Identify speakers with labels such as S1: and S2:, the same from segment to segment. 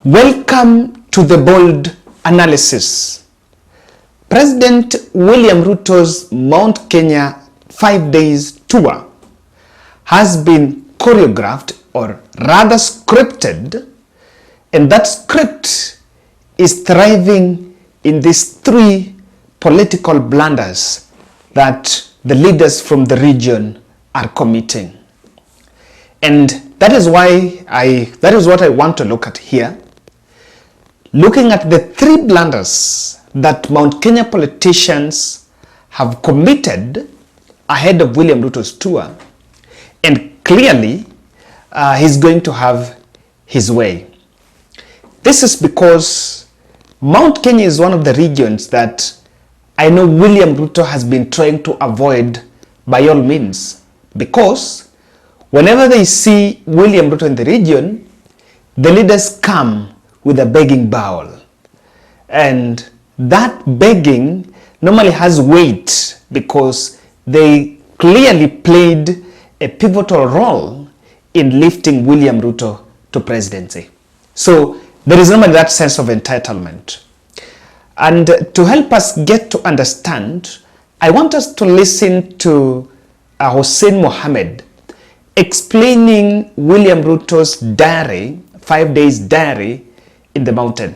S1: Welcome to the bold analysis. President William Ruto's Mount Kenya 5 days tour has been choreographed or rather scripted, and that script is thriving in these three political blunders that the leaders from the region are committing. And that is what I want to look at here. Looking at the three blunders that Mount Kenya politicians have committed ahead of William Ruto's tour, and clearly he's going to have his way. This is because Mount Kenya is one of the regions that I know William Ruto has been trying to avoid by all means, because whenever they see William Ruto in the region, the leaders come with a begging bowl, and that begging normally has weight because they clearly played a pivotal role in lifting William Ruto to presidency. So there is normally that sense of entitlement. And to help us get to understand, I want us to listen to Hussein Mohammed explaining William Ruto's diary, 5 days diary, in the mountain.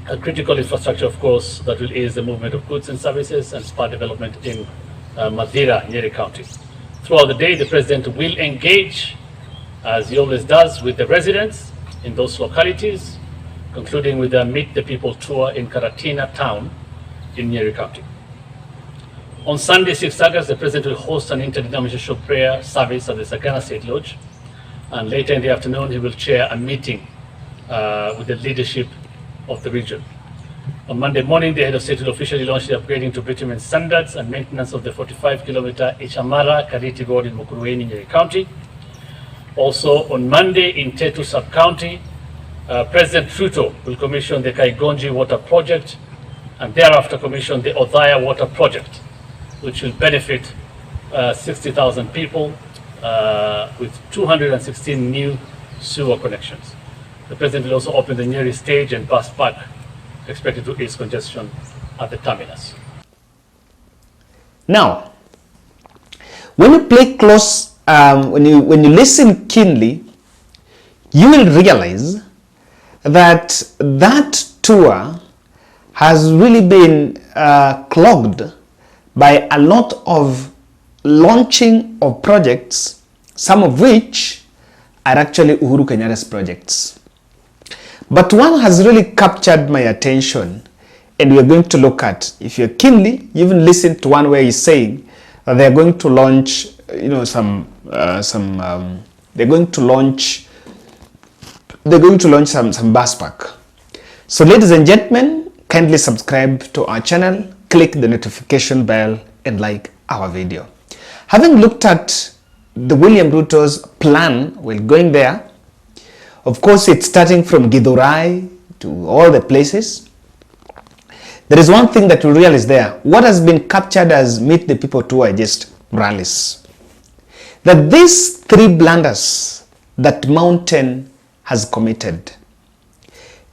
S2: A critical infrastructure, of course, that will ease the movement of goods and services and spur development in Mathira, Nyeri County. Throughout the day, the president will engage, as he always does, with the residents in those localities, concluding with a Meet the People tour in Karatina town in Nyeri County. On Sunday, 6th August, the president will host an interdenominational prayer service at the Sagana State Lodge, and later in the afternoon, he will chair a meeting with the leadership of the region. On Monday morning, the head of state will officially launch the upgrading to bitumen standards and maintenance of the 45-kilometer Ichamara-Kariti Road in Mukurweini, Nyeri County. Also on Monday in Tetu sub-county, President Ruto will commission the Kaigonji water project and thereafter commission the Oduor water project, which will benefit 60,000 people with 216 new sewer connections. The president will also open the Nyeri stage and bus park, expected to ease congestion at the terminus.
S1: Now, when you play close, when you listen keenly, you will realize that that tour has really been clogged by a lot of launching of projects, some of which are actually Uhuru Kenyatta's projects. But one has really captured my attention, and we are going to look at, if you're keenly, you even listen to one where he's saying that they're going to launch, some bus park. So ladies and gentlemen, kindly subscribe to our channel, click the notification bell, and like our video. Having looked at the William Ruto's plan while going there, of course, it's starting from Githurai to all the places. There is one thing that we realize there. What has been captured as Meet the People tour just rallies. That these three blunders that Mountain has committed.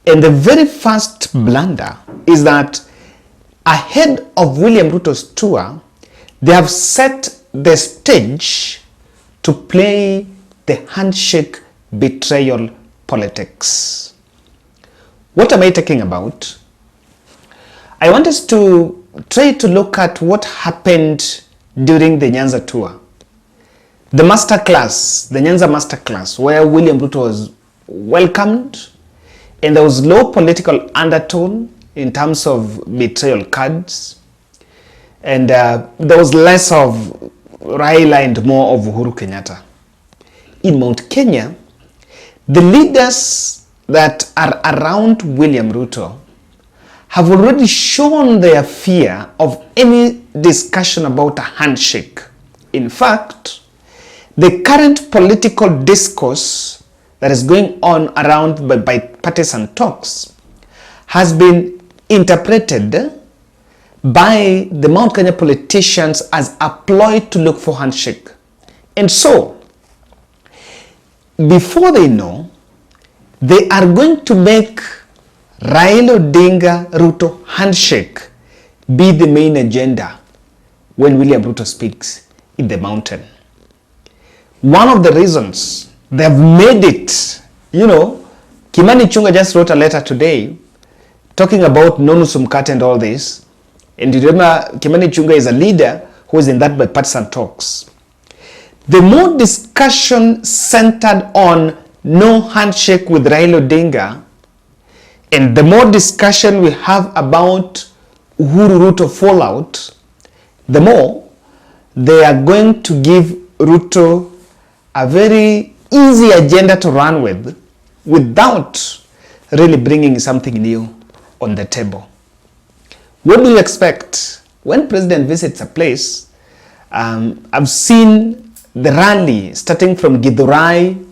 S1: And the very first blunder is that ahead of William Ruto's tour, they have set the stage to play the handshake betrayal politics. What am I talking about? I want us to try to look at what happened during the Nyanza tour. The masterclass, the Nyanza masterclass, where William Ruto was welcomed, and there was low political undertone in terms of betrayal cards, and there was less of Raila and more of Uhuru Kenyatta. In Mount Kenya, the leaders that are around William Ruto have already shown their fear of any discussion about a handshake. In fact, the current political discourse that is going on around by partisan talks has been interpreted by the Mount Kenya politicians as a ploy to look for handshake. And so, before they know, they are going to make Raila Odinga Ruto handshake be the main agenda when William Ruto speaks in the mountain. One of the reasons they have made it, Kimani Ichung'wa just wrote a letter today talking about Nonu Mkate and all this. And you remember, Kimani Ichung'wa is a leader who is in that bipartisan talks. The more discussion centered on no handshake with Raila Odinga, and the more discussion we have about Uhuru Ruto fallout, the more they are going to give Ruto a very easy agenda to run with without really bringing something new on the table. What do you expect when president visits a place? I've seen the rally starting from Githurai.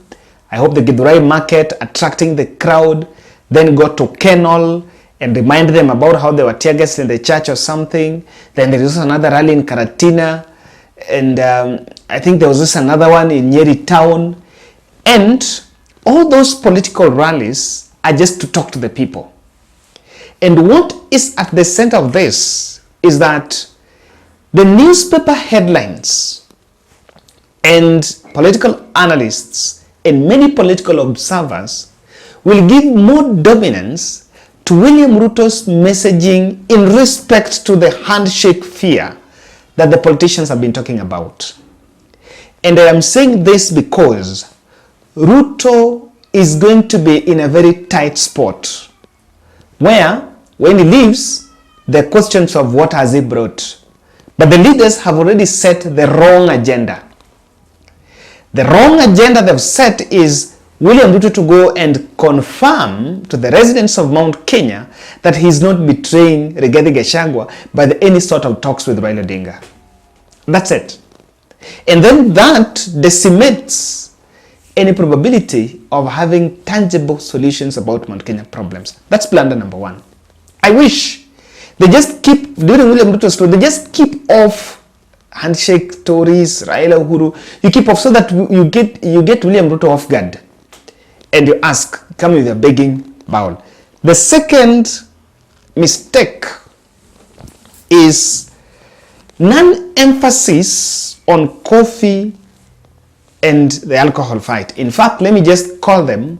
S1: I hope the Githurai market attracting the crowd, then go to Kenol and remind them about how they were tear gassed in the church or something. Then there is another rally in Karatina, and I think there was just another one in Nyeri town. And all those political rallies are just to talk to the people. And what is at the center of this is that the newspaper headlines and political analysts and many political observers will give more dominance to William Ruto's messaging in respect to the handshake fear that the politicians have been talking about. And I am saying this because Ruto is going to be in a very tight spot where when he leaves, the questions of what has he brought. But the leaders have already set the wrong agenda. The wrong agenda they've set is William Ruto to go and confirm to the residents of Mount Kenya that he's not betraying Rigathi Gachagua by any sort of talks with Raila Odinga. That's it. And then that decimates any probability of having tangible solutions about Mount Kenya problems. That's blunder number one. I wish they just keep, during William Ruto's story, they just keep off handshake stories, Raila Uhuru. You keep off so that you get William Ruto off guard. And you ask, come with a begging bowl. The second mistake is non-emphasis on coffee and the alcohol fight. In fact, let me just call them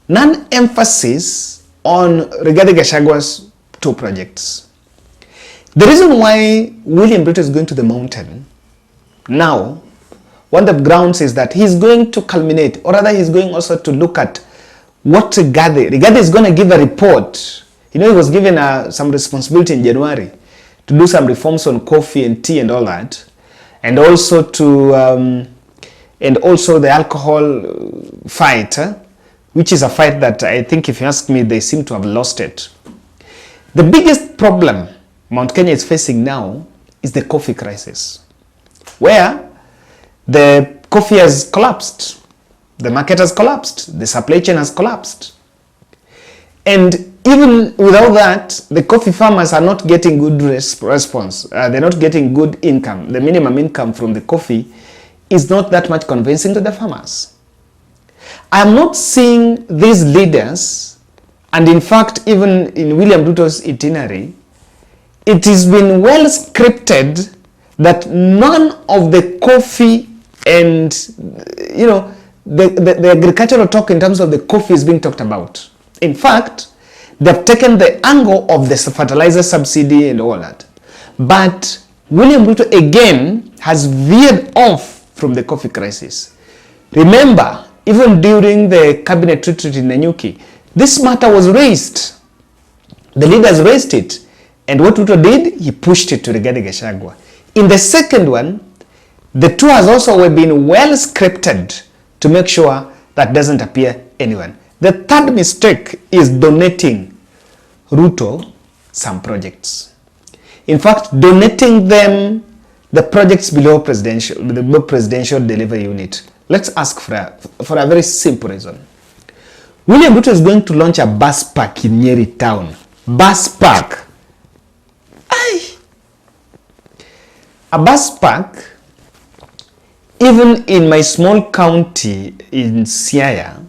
S1: non-emphasis on Rigathi Gachagua's 2 projects. The reason why William Ruto is going to the mountain now, one of the grounds is that he's going to culminate, or rather he's going also to look at what Rigathi is going to give a report. He was given some responsibility in January to do some reforms on coffee and tea and all that, and also to the alcohol fight, which is a fight that I think, if you ask me, they seem to have lost it. The biggest problem Mount Kenya is facing now is the coffee crisis, where the coffee has collapsed, the market has collapsed, the supply chain has collapsed. And even without that, the coffee farmers are not getting good response. They're not getting good income. The minimum income from the coffee is not that much convincing to the farmers. I am not seeing these leaders, and in fact, even in William Ruto's itinerary, it has been well scripted that none of the coffee and, the agricultural talk in terms of the coffee is being talked about. In fact, they've taken the angle of the fertilizer subsidy and all that. But William Ruto again has veered off from the coffee crisis. Remember, even during the cabinet retreat in Nanyuki, this matter was raised. The leaders raised it. And what Ruto did, he pushed it to Rigathi Gachagua. In the second one, the two has also been well scripted to make sure that doesn't appear anyone. The third mistake is donating Ruto some projects. In fact, donating them the projects below presidential delivery unit. Let's ask for a very simple reason. William Ruto is going to launch a bus park in Nyeri town. Bus park. A bus park, even in my small county in Siaya,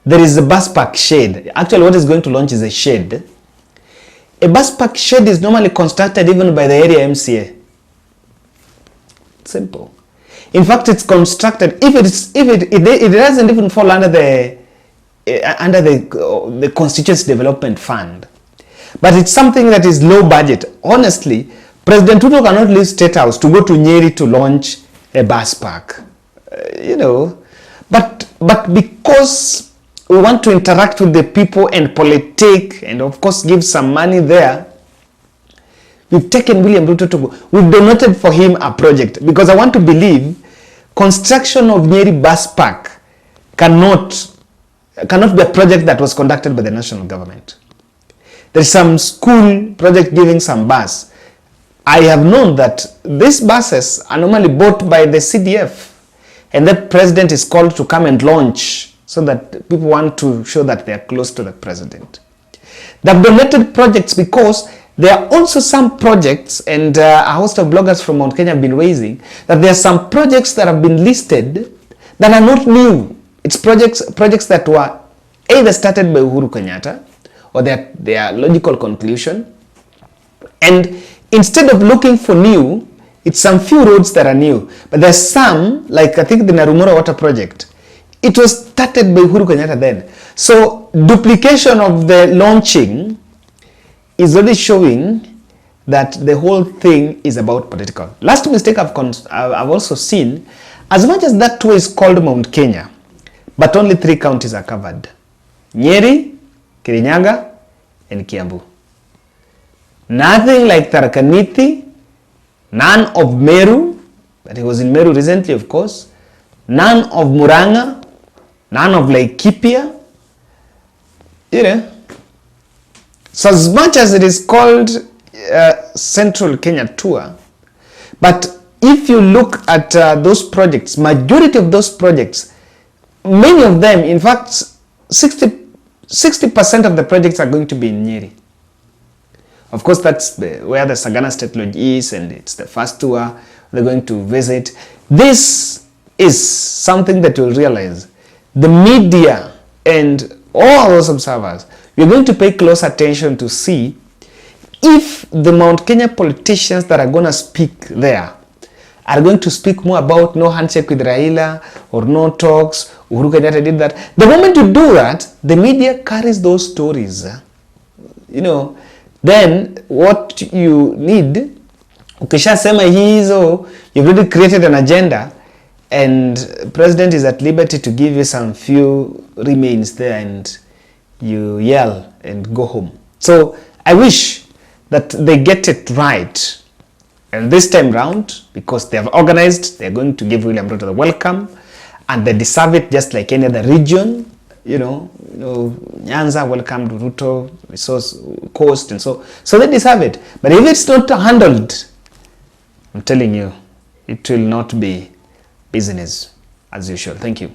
S1: there is a bus park shed. Actually, what is going to launch is a shed. A bus park shed is normally constructed even by the area MCA. Simple. In fact, it's constructed, it doesn't even fall under the constituency development fund, but it's something that is low budget. Honestly, President Ruto cannot leave State House to go to Nyeri to launch a bus park, but because we want to interact with the people and politic and of course give some money there, we've taken William Ruto to go. We've donated for him a project because I want to believe construction of Nyeri bus park cannot be a project that was conducted by the national government. There's some school project giving some bus. I have known that these buses are normally bought by the CDF, and the president is called to come and launch so that people want to show that they are close to the president. They've donated projects because there are also some projects, and a host of bloggers from Mount Kenya have been raising that there are some projects that have been listed that are not new. It's projects that were either started by Uhuru Kenyatta or their logical conclusion. And instead of looking for new, it's some few roads that are new. But there's some, like I think the Narumora Water Project, it was started by Uhuru Kenyatta then. So duplication of the launching is already showing that the whole thing is about political. Last mistake I've also seen, as much as that tour is called Mount Kenya, but only 3 counties are covered: Nyeri, Kirinyaga, and Kiambu. Nothing like Tharaka Nithi, none of Meru, but he was in Meru recently, of course, none of Muranga, none of Laikipia. So as much as it is called Central Kenya Tour, but if you look at those projects, majority of those projects, many of them, in fact, 60% of the projects are going to be in Nyeri. Of course, that's where the Sagana State Lodge is, and it's the first tour they're going to visit. This is something that you'll realize. The media and all those observers, we're going to pay close attention to see if the Mount Kenya politicians that are going to speak there are going to speak more about no handshake with Raila or no talks, Uhuru Kenyatta did that. The moment you do that, the media carries those stories. Then what you need, ukishasema hizo, you've already created an agenda, and president is at liberty to give you some few remains there, and you yell and go home. So I wish that they get it right, and this time round, because they have organized, they're going to give William Ruto the welcome, and they deserve it just like any other region. Nyanza welcomed Ruto, Resource Coast, and so they deserve it. But if it's not handled, I'm telling you, it will not be business as usual. Thank you.